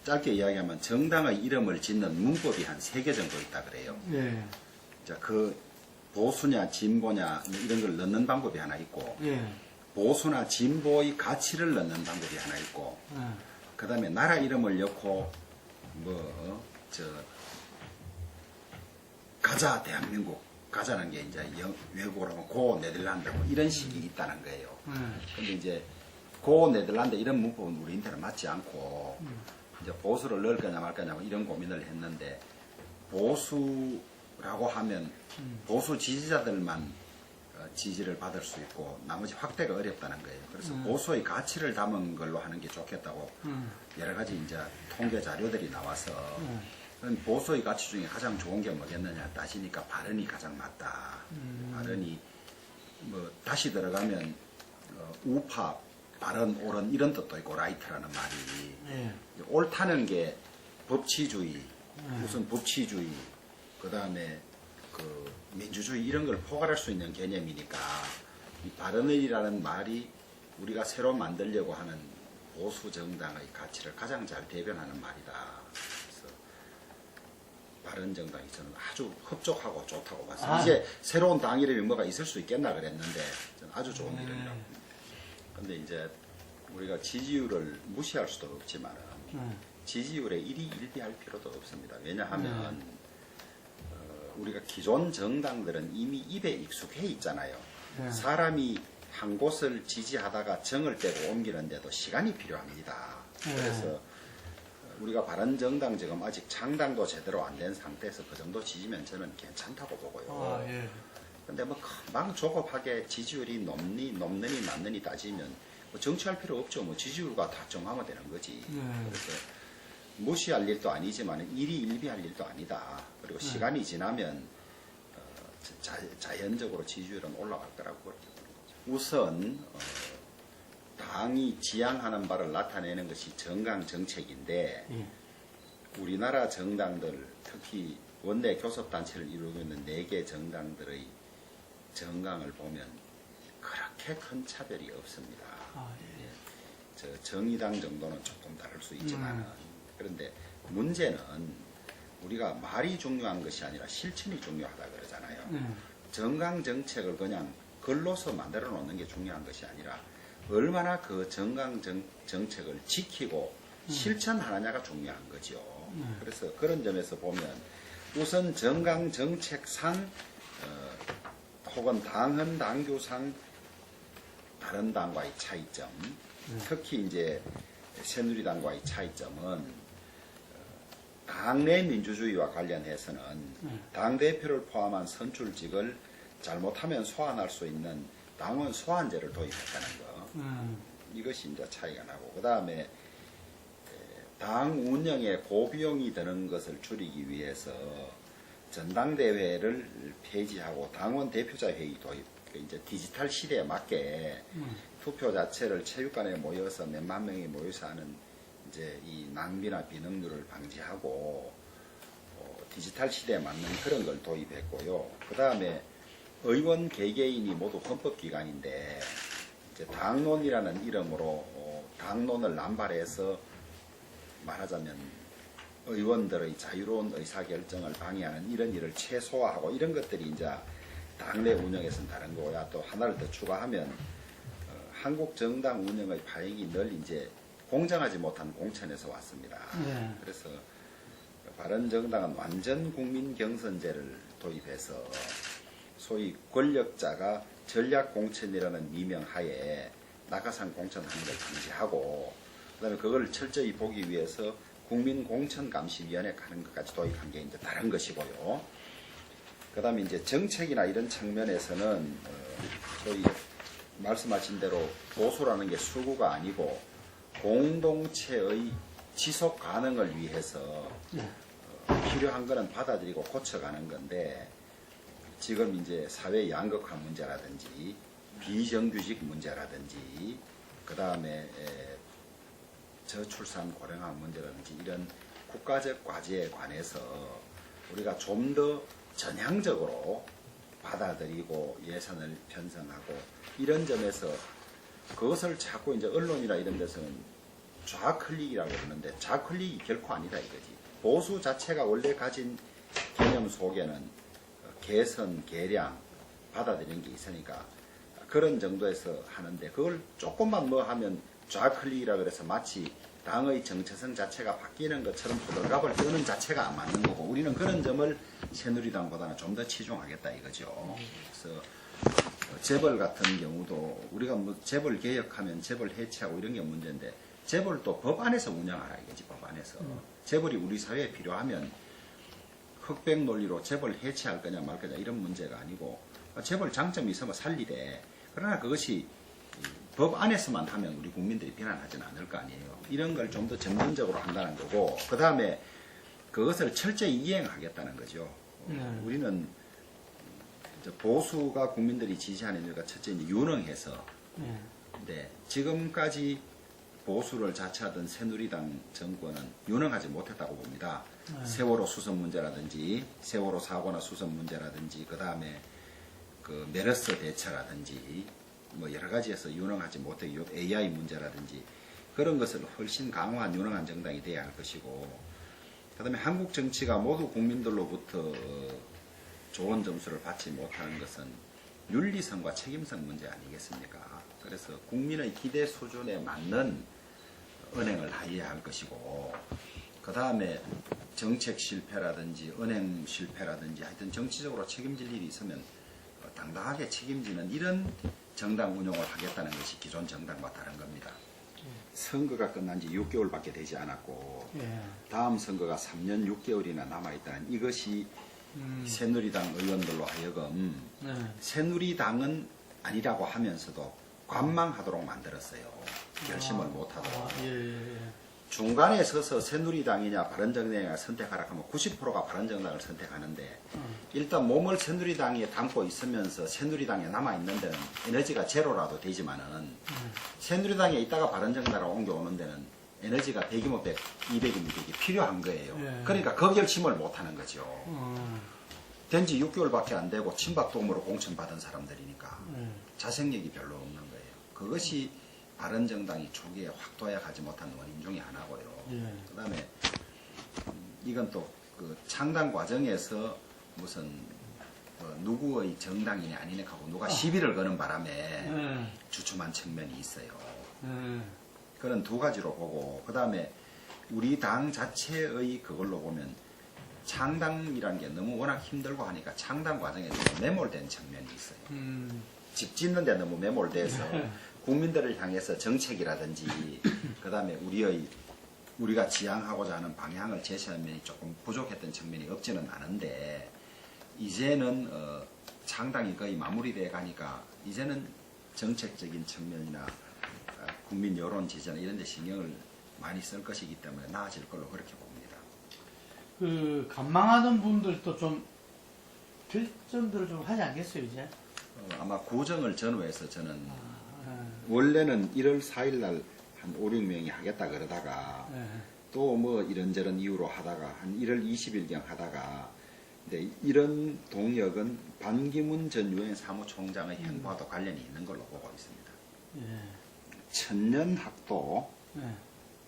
짧게 이야기하면 정당의 이름을 짓는 문법이 한 3개 정도 있다 그래요. 예. 자, 그 보수냐 진보냐 이런 걸 넣는 방법이 하나 있고 예. 보수나 진보의 가치를 넣는 방법이 하나 있고 예. 그 다음에 나라 이름을 넣고 가자 대한민국 가자는 게 이제 외국어로 하면 고 네덜란드 뭐 이런 식이 있다는 거예요. 근데 이제 고 네덜란드 이런 문법은 우리한테는 맞지 않고 이제 보수를 넣을 거냐 말 거냐 뭐 이런 고민을 했는데 보수라고 하면 보수 지지자들만 지지를 받을 수 있고 나머지 확대가 어렵다는 거예요. 그래서 보수의 가치를 담은 걸로 하는 게 좋겠다고 여러 가지 이제 통계 자료들이 나와서 그럼 보수의 가치 중에 가장 좋은 게 뭐겠느냐 따지니까 발언이 가장 맞다. 발언이 뭐 다시 들어가면 우파 발언 옳은 이런 뜻도 있고 라이트라는 말이 예. 옳다는 게 법치주의 무슨 법치주의 그 다음에 그 민주주의 이런 걸 포괄할 수 있는 개념이니까 이 발언이라는 말이 우리가 새로 만들려고 하는 보수 정당의 가치를 가장 잘 대변하는 말이다. 그래서 바른 정당이 저는 아주 흡족하고 좋다고 봤습니다. 이제 새로운 당 이름이 뭐가 있을 수 있겠나 그랬는데 저는 아주 좋은 이름이라고 봅니다. 근데 이제 우리가 지지율을 무시할 수도 없지만 지지율에 일희 일비할 필요도 없습니다. 왜냐하면 우리가 기존 정당들은 이미 입에 익숙해 있잖아요. 사람이 한 곳을 지지하다가 정을 떼고 옮기는데도 시간이 필요합니다. 그래서 우리가 바른정당 지금 아직 창당도 제대로 안 된 상태에서 그 정도 지지면 저는 괜찮다고 보고요. 근데 뭐 금방 조급하게 지지율이 높느니 낮느니 따지면 뭐 정치할 필요 없죠. 뭐 지지율과 다 정하면 되는 거지. 그래서 무시할 일도 아니지만 일이 일비할 일도 아니다. 그리고 시간이 지나면 자연적으로 지지율은 올라갈 거라고 그렇게 보는 거죠. 우선 당이 지향하는 바를 나타내는 것이 정강 정책인데 우리나라 정당들 특히 원내 교섭단체를 이루고 있는 4개 정당들의 정강을 보면 그렇게 큰 차별이 없습니다. 저 정의당 정도는 조금 다를 수 있지만 그런데 문제는 우리가 말이 중요한 것이 아니라 실천이 중요하다 그러잖아요. 정강 정책을 그냥 글로서 만들어 놓는 게 중요한 것이 아니라 얼마나 그 정강 정책을 지키고 실천하느냐가 중요한 거죠. 그래서 그런 점에서 보면 우선 정강 정책상 혹은 당헌 당규상 다른 당과의 차이점, 특히 이제 새누리당과의 차이점은 당내 민주주의와 관련해서는 당대표를 포함한 선출직을 잘못하면 소환할 수 있는 당원 소환제를 도입했다는 거. 이것이 이제 차이가 나고, 그 다음에 당 운영에 고비용이 드는 것을 줄이기 위해서 전당대회를 폐지하고 당원 대표자 회의 도입, 이제 디지털 시대에 맞게 투표 자체를 체육관에 모여서 몇만 명이 모여서 하는 이제 이 낭비나 비능률을 방지하고 디지털 시대에 맞는 그런 걸 도입했고요. 그 다음에 의원 개개인이 모두 헌법기관인데 이제 당론이라는 이름으로 당론을 남발해서 말하자면 의원들의 자유로운 의사결정을 방해하는 이런 일을 최소화하고 이런 것들이 이제 당내 운영에서는 다른 거고요. 또 하나를 더 추가하면 한국 정당 운영의 파행이 늘 이제 공정하지 못한 공천에서 왔습니다. 그래서 바른정당은 완전 국민 경선제를 도입해서 소위 권력자가 전략 공천이라는 미명하에 낙하산 공천하는 걸 방지하고 그다음에 그걸 철저히 보기 위해서 국민공천감시위원회 가는 것까지 도입한 게 이제 다른 것이고요. 그다음에 이제 정책이나 이런 측면에서는 소위 말씀하신 대로 보수라는 게 수구가 아니고 공동체의 지속 가능을 위해서 필요한 거는 받아들이고 고쳐가는 건데 지금 이제 사회 양극화 문제라든지 비정규직 문제라든지 그 다음에 저출산 고령화 문제라든지 이런 국가적 과제에 관해서 우리가 좀 더 전향적으로 받아들이고 예산을 편성하고 이런 점에서 그것을 자꾸 이제 언론이나 이런 데서는 좌클릭이라고 그러는데 좌클릭이 결코 아니다 이거지. 보수 자체가 원래 가진 개념 속에는 개선, 개량 받아들이는 게 있으니까 그런 정도에서 하는데 그걸 조금만 뭐 하면 좌클릭이라 그래서 마치 당의 정체성 자체가 바뀌는 것처럼 호들갑을 떠는 자체가 안 맞는 거고 우리는 그런 점을 새누리당보다는 좀 더 치중하겠다 이거죠. 그래서 재벌 같은 경우도 우리가 뭐 재벌 개혁하면 재벌 해체하고 이런 게 문제인데 재벌도 법 안에서 운영하라 이거지. 법 안에서 재벌이 우리 사회에 필요하면 흑백 논리로 재벌 해체할 거냐 말 거냐 이런 문제가 아니고 재벌 장점이 있으면 살리되 그러나 그것이 법 안에서만 하면 우리 국민들이 비난하지는 않을 거 아니에요. 이런 걸 좀 더 점진적으로 한다는 거고 그 다음에 그것을 철저히 이행하겠다는 거죠. 우리는 이제 보수가 국민들이 지지하는 이유가 첫째 이제 유능해서 근데 지금까지 보수를 자처하던 새누리당 정권은 유능하지 못했다고 봅니다. 세월호 수습 문제라든지 세월호 사고나 수습 문제라든지 그 다음에 그 메르스 대처라든지 뭐 여러 가지에서 유능하지 못하고 AI 문제라든지 그런 것을 훨씬 강화한 유능한 정당이 돼야 할 것이고 그 다음에 한국 정치가 모두 국민들로부터 좋은 점수를 받지 못하는 것은 윤리성과 책임성 문제 아니겠습니까? 그래서 국민의 기대 수준에 맞는 은행을 하여야 할 것이고 그 다음에 정책 실패라든지 은행 실패라든지 하여튼 정치적으로 책임질 일이 있으면 당당하게 책임지는 이런 정당 운영을 하겠다는 것이 기존 정당과 다른 겁니다. 선거가 끝난 지 6개월밖에 되지 않았고 다음 선거가 3년 6개월이나 남아있다는 이것이 새누리당 의원들로 하여금 새누리당은 아니라고 하면서도 관망하도록 만들었어요. 결심을 못하도록. 중간에 서서 새누리당이냐 바른정당이냐 선택하라 하면 90%가 바른정당을 선택하는데 일단 몸을 새누리당에 담고 있으면서 새누리당에 남아있는 데는 에너지가 제로라도 되지만은 새누리당에 있다가 바른정당으로 옮겨오는 데는 에너지가 100이면 100, 200이면 200이 필요한 거예요. 그러니까 그 결심을 못하는 거죠. 된지 6개월밖에 안 되고 친박도움으로 공천받은 사람들이니까 자생력이 별로 없는 거예요. 그것이 바른정당이 초기에 확 도약하지 못한 원인 중에 하나고요. 그 다음에 이건 또 그 창당 과정에서 무슨 누구의 정당이냐 아니냐 하고 누가 시비를 거는 바람에 주춤한 측면이 있어요. 그런 두 가지로 보고 그 다음에 우리 당 자체의 그걸로 보면 창당이라는 게 너무 워낙 힘들고 하니까 창당 과정에 너무 매몰된 측면이 있어요. 집 짓는 데 너무 매몰돼서 국민들을 향해서 정책이라든지 그 다음에 우리가 지향하고자 하는 방향을 제시하는 면이 조금 부족했던 측면이 없지는 않은데 이제는 창당이 거의 마무리돼 가니까 이제는 정책적인 측면이나 국민 여론 지지나 이런 데 신경을 많이 쓸 것이기 때문에 나아질 걸로 그렇게 봅니다. 그 간망하던 분들도 좀 결정들을 좀 하지 않겠어요 이제? 아마 구정을 전후해서 저는 원래는 1월 4일 날 한 5, 6명이 하겠다 그러다가 또 뭐 이런저런 이유로 하다가 한 1월 20일경 하다가 근데 이런 동력은 반기문 전 유엔 사무총장의 행보와도 관련이 있는 걸로 보고 있습니다.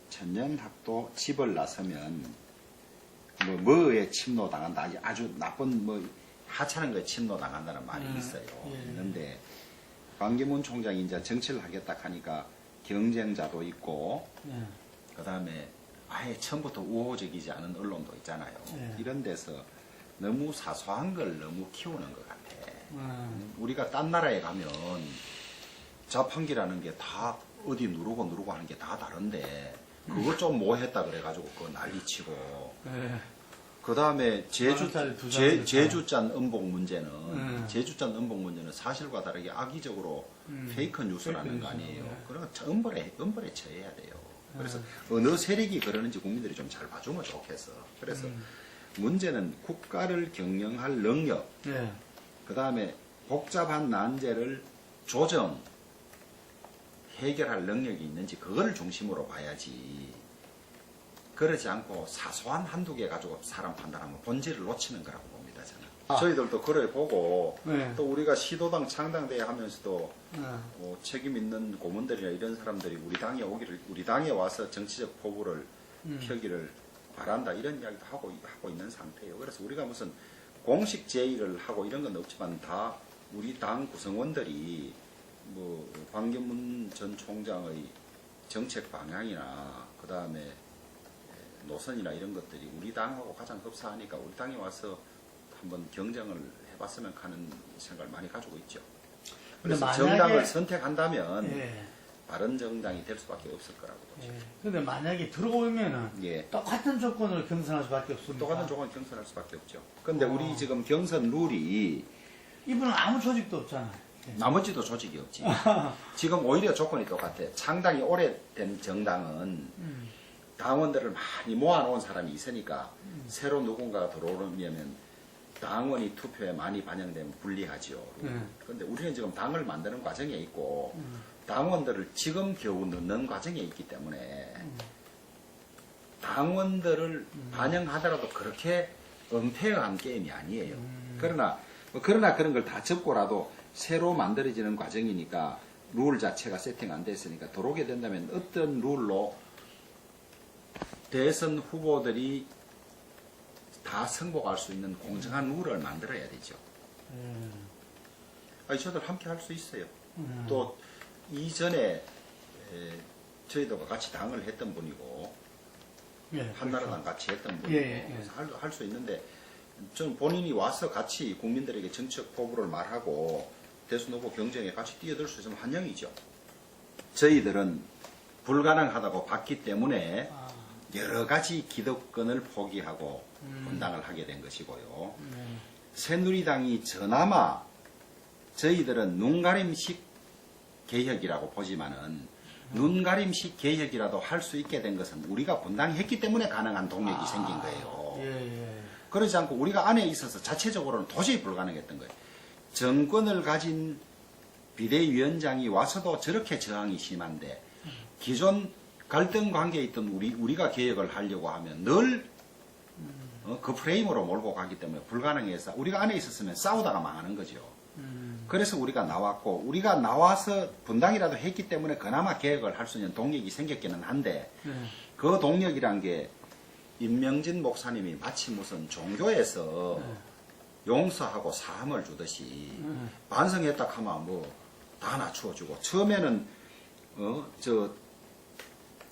천년학도 집을 나서면 뭐에 침노당한다 아주 나쁜 뭐 하찮은 거에 침노당한다는 말이 있어요. 있는데 반기문 총장이 이제 정치를 하겠다 하니까 경쟁자도 있고 그 다음에 아예 처음부터 우호적이지 않은 언론도 있잖아요. 이런 데서 너무 사소한 걸 너무 키우는 것 같아. 우리가 딴 나라에 가면 자판기라는 게 다 어디 누르고 하는 게 다 다른데 그걸 좀 뭐 했다 그래가지고 그거 난리치고 그 다음에 제주짠 음복 문제는 제주짠 음복 문제는 사실과 다르게 악의적으로 페이크 뉴스라는 거 아니에요. 그러면 엄벌에 처해야 돼요. 그래서 어느 세력이 그러는지 국민들이 좀 잘 봐주면 좋겠어. 그래서 문제는 국가를 경영할 능력, 그 다음에 복잡한 난제를 해결할 능력이 있는지 그거를 중심으로 봐야지. 그러지 않고 사소한 한두 개 가지고 사람 판단하면 본질을 놓치는 거라고 봅니다. 하잖아. 저희들도 그래 보고 네. 또 우리가 시도당 창당대회 하면서도 네. 책임 있는 고문들이나 이런 사람들이 우리 당에 와서 정치적 포부를 펴기를 바란다 이런 이야기도 하고 있는 상태예요. 그래서 우리가 무슨 공식 제의를 하고 이런 건 없지만 다 우리 당 구성원들이 뭐 황교문 전 총장의 정책 방향이나 그 다음에 노선이나 이런 것들이 우리 당하고 가장 흡사하니까 우리 당에 와서 한번 경쟁을 해봤으면 하는 생각을 많이 가지고 있죠. 그래서 만약에- 정당을 선택한다면 예. 바른 정당이 될 수밖에 없을 거라고 보죠. 예. 근데 만약에 들어오면은 예. 똑같은 조건으로 경선할 수밖에 없습니다. 똑같은 조건 경선할 수밖에 없죠. 근데 어. 우리 지금 경선 룰이 이분은 아무 조직도 없잖아요. 예. 나머지도 조직이 없지. 지금 오히려 조건이 똑같아. 상당히 오래된 정당은 당원들을 많이 모아놓은 사람이 있으니까 새로 누군가가 들어오려면 당원이 투표에 많이 반영되면 불리하지요. 그런데 우리는 지금 당을 만드는 과정에 있고 당원들을 지금 겨우 넣는 과정에 있기 때문에 당원들을 반영하더라도 그렇게 은폐한 게임이 아니에요. 그러나 그런 걸 다 접고라도 새로 만들어지는 과정이니까 룰 자체가 세팅 안 됐으니까 들어오게 된다면 어떤 룰로 대선 후보들이 다 승복할 수 있는 공정한 룰을 만들어야 되죠. 아니, 저들 함께 할 수 있어요. 또 이전에 저희도 같이 당을 했던 분이고 예. 한나라당 같이 했던 분이고 예, 예. 할 수 있는데 저는 본인이 와서 같이 국민들에게 정책 포부를 말하고 대선 후보 경쟁에 같이 뛰어들 수 있으면 환영이죠. 저희들은 불가능하다고 봤기 때문에 아, 여러 가지 기득권을 포기하고 분당을 하게 된 것이고요. 새누리당이 저나마 저희들은 눈가림식 개혁이라고 보지만은 눈가림식 개혁이라도 할 수 있게 된 것은 우리가 분당했기 때문에 가능한 동력이 생긴 거예요. 예. 그러지 않고 우리가 안에 있어서 자체적으로는 도저히 불가능했던 거예요. 정권을 가진 비대위원장이 와서도 저렇게 저항이 심한데 기존 갈등 관계에 있던 우리가 개혁을 하려고 하면 늘 그 프레임으로 몰고 가기 때문에 불가능해서 우리가 안에 있었으면 싸우다가 망하는 거죠. 그래서 우리가 나왔고 우리가 나와서 분당이라도 했기 때문에 그나마 개혁을 할 수 있는 동력이 생겼기는 한데 그 동력이란 게 임명진 목사님이 마치 무슨 종교에서 용서하고 사함을 주듯이 반성했다 하면 뭐 다 낮추어주고 처음에는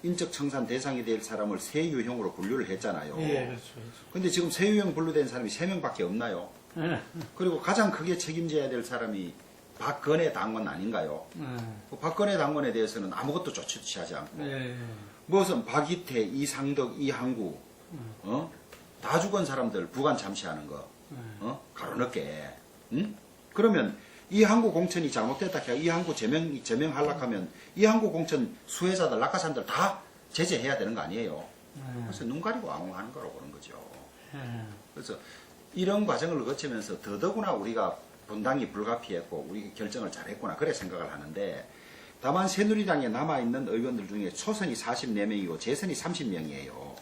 인적 청산 대상이 될 사람을 세유형으로 분류를 했잖아요. 예, 그렇죠. 근데 지금 세유형 분류된 사람이 3명밖에 없나요? 예. 그리고 가장 크게 책임져야 될 사람이 박근혜 당원 아닌가요? 그 박근혜 당원에 대해서는 아무것도 조치하지 않고 예. 무슨 박이태, 이상덕, 이항구 다 죽은 사람들 부관 참시하는 거 가로넣게 그러면 이항구 공천이 잘못됐다 해야 이항구 제명하려고 하면 이항구 공천 수혜자들 낙하산들 다 제재해야 되는 거 아니에요. 그래서 눈 가리고 앙호하는 거라고 그런 거죠. 그래서 이런 과정을 거치면서 더더구나 우리가 분당이 불가피했고 우리 결정을 잘했구나 그래 생각을 하는데 다만 새누리당에 남아있는 의원들 중에 초선이 44명이고 재선이 30명이에요.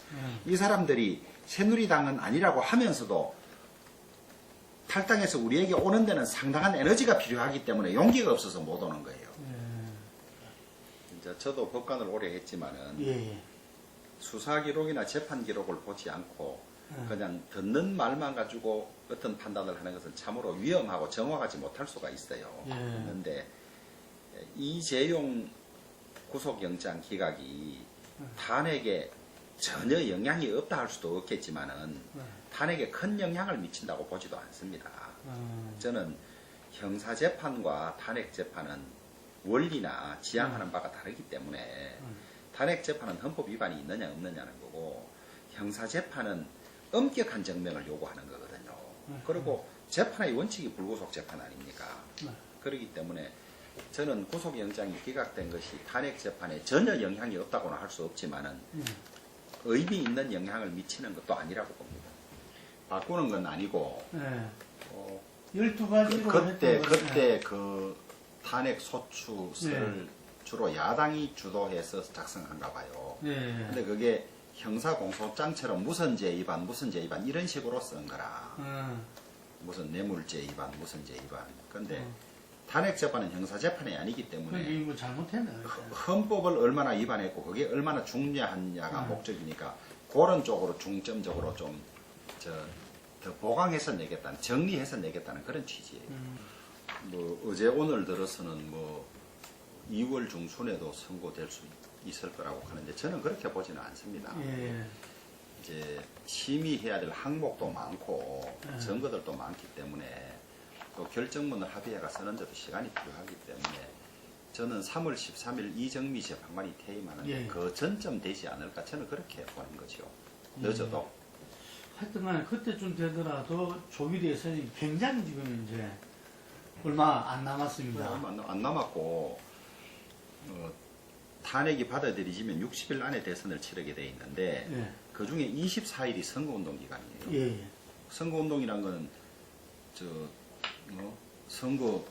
이 사람들이 새누리당은 아니라고 하면서도 탈당해서 우리에게 오는 데는 상당한 에너지가 필요하기 때문에 용기가 없어서 못 오는 거예요. 이제 저도 법관을 오래 했지만은 예. 수사 기록이나 재판 기록을 보지 않고 그냥 듣는 말만 가지고 어떤 판단을 하는 것은 참으로 위험하고 정확하지 못할 수가 있어요. 그런데 이재용 구속영장 기각이 탄핵에 전혀 영향이 없다 할 수도 없겠지만은 탄핵에 큰 영향을 미친다고 보지도 않습니다. 저는 형사재판과 탄핵재판은 원리나 지향하는 바가 다르기 때문에 탄핵재판은 헌법 위반이 있느냐 없느냐는 거고 형사재판은 엄격한 증명을 요구하는 거거든요. 그리고 재판의 원칙이 불구속 재판 아닙니까? 그렇기 때문에 저는 구속영장이 기각된 것이 탄핵재판에 전혀 영향이 없다고는 할 수 없지만은 의미 있는 영향을 미치는 것도 아니라고 봅니다. 바꾸는 건 아니고 12가지로 그때 그 탄핵 소추서를 주로 야당이 주도해서 작성한가 봐요. 근데 그게 형사공소장처럼 무선제 위반 이런 식으로 쓴 거라. 무슨 뇌물죄 위반, 무슨죄 위반. 근데 탄핵 재판은 형사 재판이 아니기 때문에 그게 뭐 잘못했네. 그러니까. 헌법을 얼마나 위반했고 그게 얼마나 중요하냐가 목적이니까 그런 쪽으로 중점적으로 좀 더 보강해서 내겠다는, 정리해서 내겠다는 그런 취지예요. 뭐 어제 오늘 들어서는 뭐 2월 중순에도 선고될 수 있을 거라고 하는데 저는 그렇게 보지는 않습니다. 예. 이제 심의해야 될 항목도 많고 예. 증거들도 많기 때문에 또 결정문을 합의해가 쓰는데도 시간이 필요하기 때문에 저는 3월 13일 이정미 재판관이 퇴임하는데 예. 그 전점 되지 않을까 저는 그렇게 보는 거죠. 늦어도. 하여튼 간에 그때쯤 되더라도 조기대에서 굉장히 지금 이제 얼마 안 남았습니다. 얼마 안 남았고 탄핵이 받아들이지면 60일 안에 대선을 치르게 돼 있는데 예. 그 중에 24일이 선거운동 기간이에요. 예. 예. 선거운동이란 거는 선거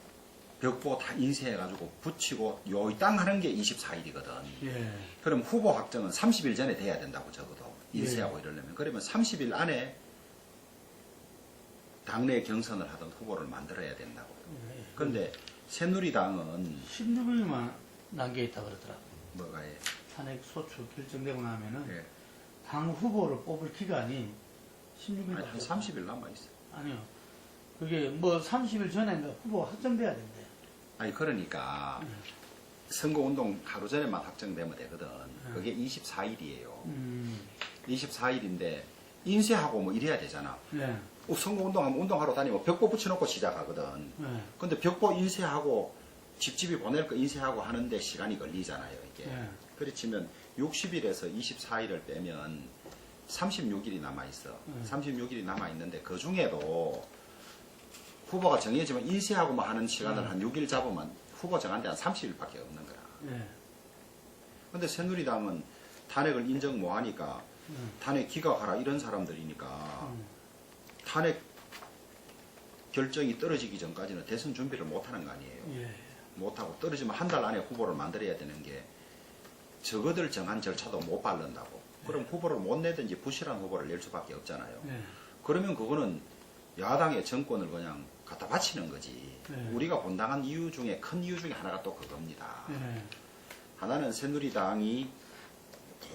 벽보 다 인쇄해가지고 붙이고 요이 땅 하는 게 24일이거든. 예. 그럼 후보 확정은 30일 전에 돼야 된다고 적어도 인쇄하고 이러려면 그러면 30일 안에 당내 경선을 하던 후보를 만들어야 된다고. 예. 그런데 새누리당은 16일만 남겨있다 그러더라고. 뭐가 예. 탄핵 소추 결정되고 나면은 예. 당 후보를 뽑을 기간이 16일. 아니, 한 30일 남아 있어. 아니요. 그게 뭐 30일 전에 후보 확정돼야 된대요. 아니 그러니까 선거운동 하루 전에만 확정되면 되거든. 그게 24일이에요. 24일인데 인쇄하고 뭐 이래야 되잖아. 네. 선거운동하면 운동하러 다니면 벽보 붙여놓고 시작하거든. 네. 근데 벽보 인쇄하고 집집이 보낼 거 인쇄하고 하는데 시간이 걸리잖아요, 이게. 네. 그렇지만 60일에서 24일을 빼면 36일이 남아있어. 36일이 남아있는데 그 중에도 후보가 정해지면 인쇄하고 뭐 하는 시간을 한 6일 잡으면 후보 정한 데 한 30일밖에 없는 거라. 네. 근데 새누리당은 탄핵을 인정 못 하니까 탄핵 기각하라 이런 사람들이니까 탄핵 결정이 떨어지기 전까지는 대선 준비를 못 하는 거 아니에요. 예. 못 하고 떨어지면 한 달 안에 후보를 만들어야 되는 게 저거들 정한 절차도 못 밟는다고. 그럼 후보를 못 내든지 부실한 후보를 낼 수밖에 없잖아요. 네. 그러면 그거는 야당의 정권을 그냥 갖다 바치는 거지. 네. 우리가 본당한 이유 중에 큰 이유 중에 하나가 또 그겁니다. 네. 하나는 새누리당이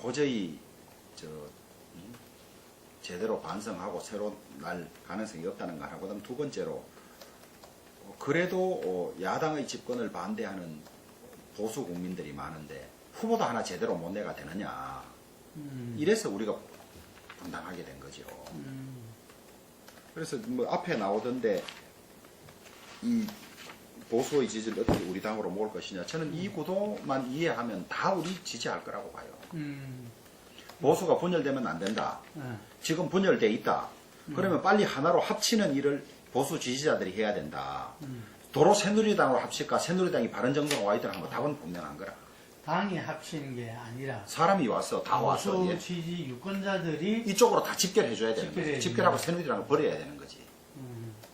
도저히 제대로 반성하고 새로 날 가능성이 없다는 거 하고, 그다음 두 번째로 그래도 야당의 집권을 반대하는 보수 국민들이 많은데 후보도 하나 제대로 못 내가 되느냐. 이래서 우리가 분당하게 된 거죠. 그래서 뭐 앞에 나오던데 이 보수의 지지를 어떻게 우리 당으로 모을 것이냐. 저는 이 구도만 이해하면 다 우리 지지할 거라고 봐요. 보수가 분열되면 안 된다. 네. 지금 분열돼 있다. 그러면 빨리 하나로 합치는 일을 보수 지지자들이 해야 된다. 도로 새누리당으로 합칠까? 새누리당이 바른정당 와 있더라 하면 답은 분명한 거라. 당이 합치는 게 아니라 사람이 왔어. 다 왔어. 보수 예. 지지 유권자들이 이쪽으로 다 집결해줘야 되는 거지. 집결해야 집결하고 되는 새누리당을 버려야 되는 거지.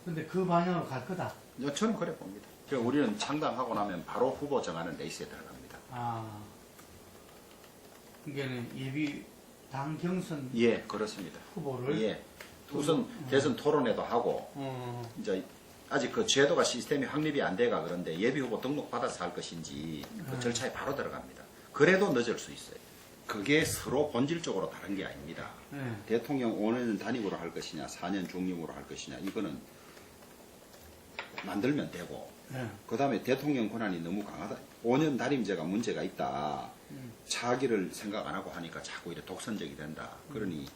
근데 그 방향으로 갈 거다. 저는 그래 봅니다. 그러니까 우리는 창당하고 나면 바로 후보 정하는 레이스에 들어갑니다. 아, 그게는 예비 당 경선 예, 그렇습니다. 후보를 예. 우선 대선 토론회도 하고 이제 아직 그 제도가 시스템이 확립이 안 돼가 그런데 예비 후보 등록 받아서 할 것인지 그 절차에 바로 들어갑니다. 그래도 늦을 수 있어요. 그게 서로 본질적으로 다른 게 아닙니다. 네. 대통령 5년 단임으로 할 것이냐 4년 중임으로 할 것이냐 이거는 만들면 되고 네. 그 다음에 대통령 권한이 너무 강하다. 5년 단임제가 문제가 있다. 차기를 생각 안 하고 하니까 자꾸 이렇게 독선적이 된다. 그러니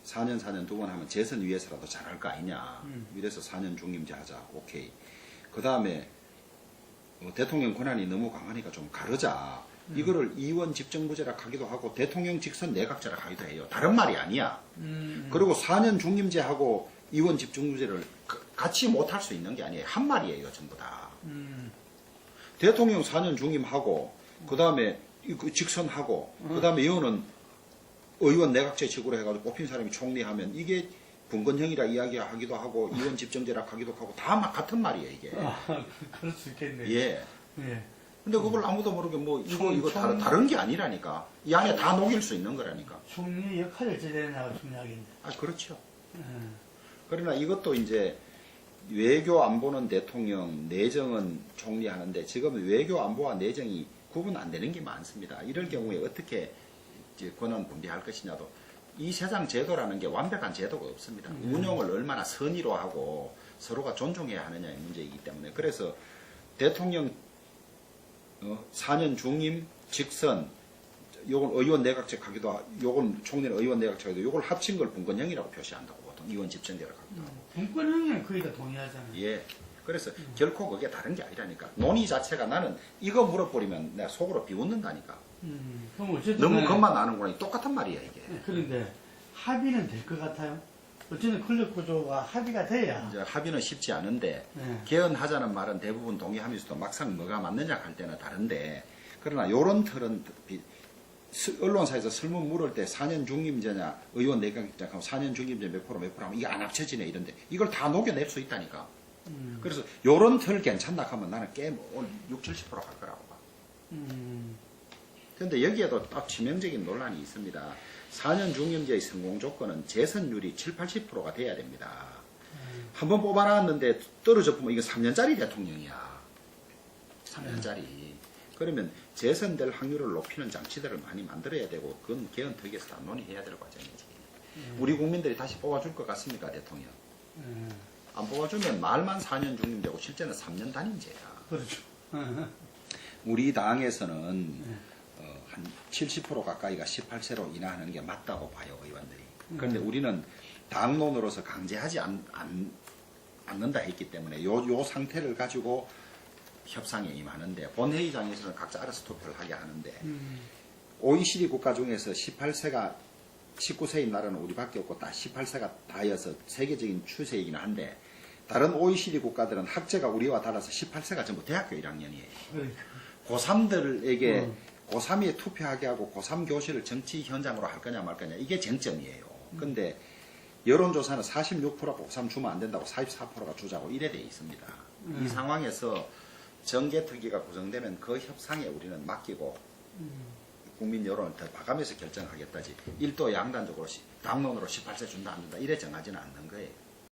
4년 두 번 하면 재선 위해서라도 잘할 거 아니냐. 이래서 4년 중임제 하자. 오케이. 그 다음에 대통령 권한이 너무 강하니까 좀 가르자. 이거를 의원 집정부제라 하기도 하고 대통령 직선 내각제라 하기도 해요. 다른 말이 아니야. 그리고 4년 중임제하고 의원 집정부제를 같이 못할 수 있는 게 아니에요. 한 말이에요. 전부 다. 대통령 4년 중임하고 그 다음에 직선하고 그 다음에 의원은 의원 내각제 식으로 해가지고 뽑힌 사람이 총리하면 이게 분권형이라 이야기하기도 하고 의원 집정제라 하기도 하고 다 막 같은 말이에요. 이게. 아, 그럴 수 있겠네요. 예. 예. 근데 그걸 아무도 모르게 뭐 이거 다른 게 아니라니까. 이 안에 다 녹일 수 있는 거라니까. 총리의 역할을 어찌 되느냐가 중요하겠네. 아, 그렇죠. 예. 그러나 이것도 이제 외교 안보는 대통령, 내정은 총리 하는데 지금 외교 안보와 내정이 구분 안 되는 게 많습니다. 이럴 경우에 어떻게 이제 권한 분배할 것이냐도 이 세상 제도라는 게 완벽한 제도가 없습니다. 운용을 얼마나 선의로 하고 서로가 존중해야 하느냐의 문제이기 때문에 그래서 대통령 4년 중임 직선 요건 의원 내각제 하기도 하고 요건 총리는 의원 내각제 하기도 요걸 합친 걸 분권형이라고 표시한다고 보통 의원 집정제를 하기도 하고 분권형에 거의 다 동의하잖아요. 예. 그래서 결코 그게 다른 게 아니라니까. 논의 자체가 나는 이거 물어버리면 내가 속으로 비웃는다니까. 그럼 어쨌든 너무 간에 겁만 나는구나. 똑같은 말이야 이게. 그런데 합의는 될 것 같아요. 어쨌든 권력 구조가 합의가 돼야. 이제 합의는 쉽지 않은데 네. 개헌하자는 말은 대부분 동의하면서도 막상 뭐가 맞느냐 할 때는 다른데 그러나 요런 틀은 언론사에서 설문 물을 때 4년 중임제냐 의원 내각제 하면 4년 중임제 몇 프로 하면 이게 안 합쳐지네 이런데 이걸 다 녹여낼 수 있다니까. 그래서 요런 틀 괜찮다 하면 나는 꽤 오늘 60, 70%갈 거라고 봐. 그런데 여기에도 딱 치명적인 논란이 있습니다. 4년 중임제의 성공 조건은 재선율이 7, 80%가 돼야 됩니다. 한번 뽑아놨는데 떨어져 보면 이거 3년짜리 대통령이야. 3년짜리. 그러면 재선될 확률을 높이는 장치들을 많이 만들어야 되고 그건 개헌특위에서 다 논의해야 될 과정이지. 우리 국민들이 다시 뽑아줄 것 같습니까, 대통령? 안 뽑아주면 말만 4년 중임제고 실제는 3년 단임제야. 그렇죠. 우리 당에서는 한 70% 가까이가 18세로 인하하는 게 맞다고 봐요, 의원들이. 그런데 우리는 당론으로서 강제하지 않는다 했기 때문에 요 상태를 가지고 협상에 임하는데 본회의장에서는 각자 알아서 투표를 하게 하는데 OECD 국가 중에서 18세가 19세인 나라는 우리밖에 없고 다 18세가 다여서 세계적인 추세이긴 한데 다른 OECD 국가들은 학제가 우리와 달라서 18세가 전부 대학교 1학년이에요. 그러니까. 고3들에게 고3에 투표하게 하고 고3 교실을 정치 현장으로 할 거냐 말 거냐 이게 쟁점이에요. 근데 여론조사는 46%가 고3 주면 안 된다고 44%가 주자고 이래 돼 있습니다. 이 상황에서 정개특위가 구성되면 그 협상에 우리는 맡기고 국민 여론을 더 봐가면서 결정하겠다지 일도 양단적으로 당론으로 18세 준다 안 준다 이래 정하지는 않는 거예요.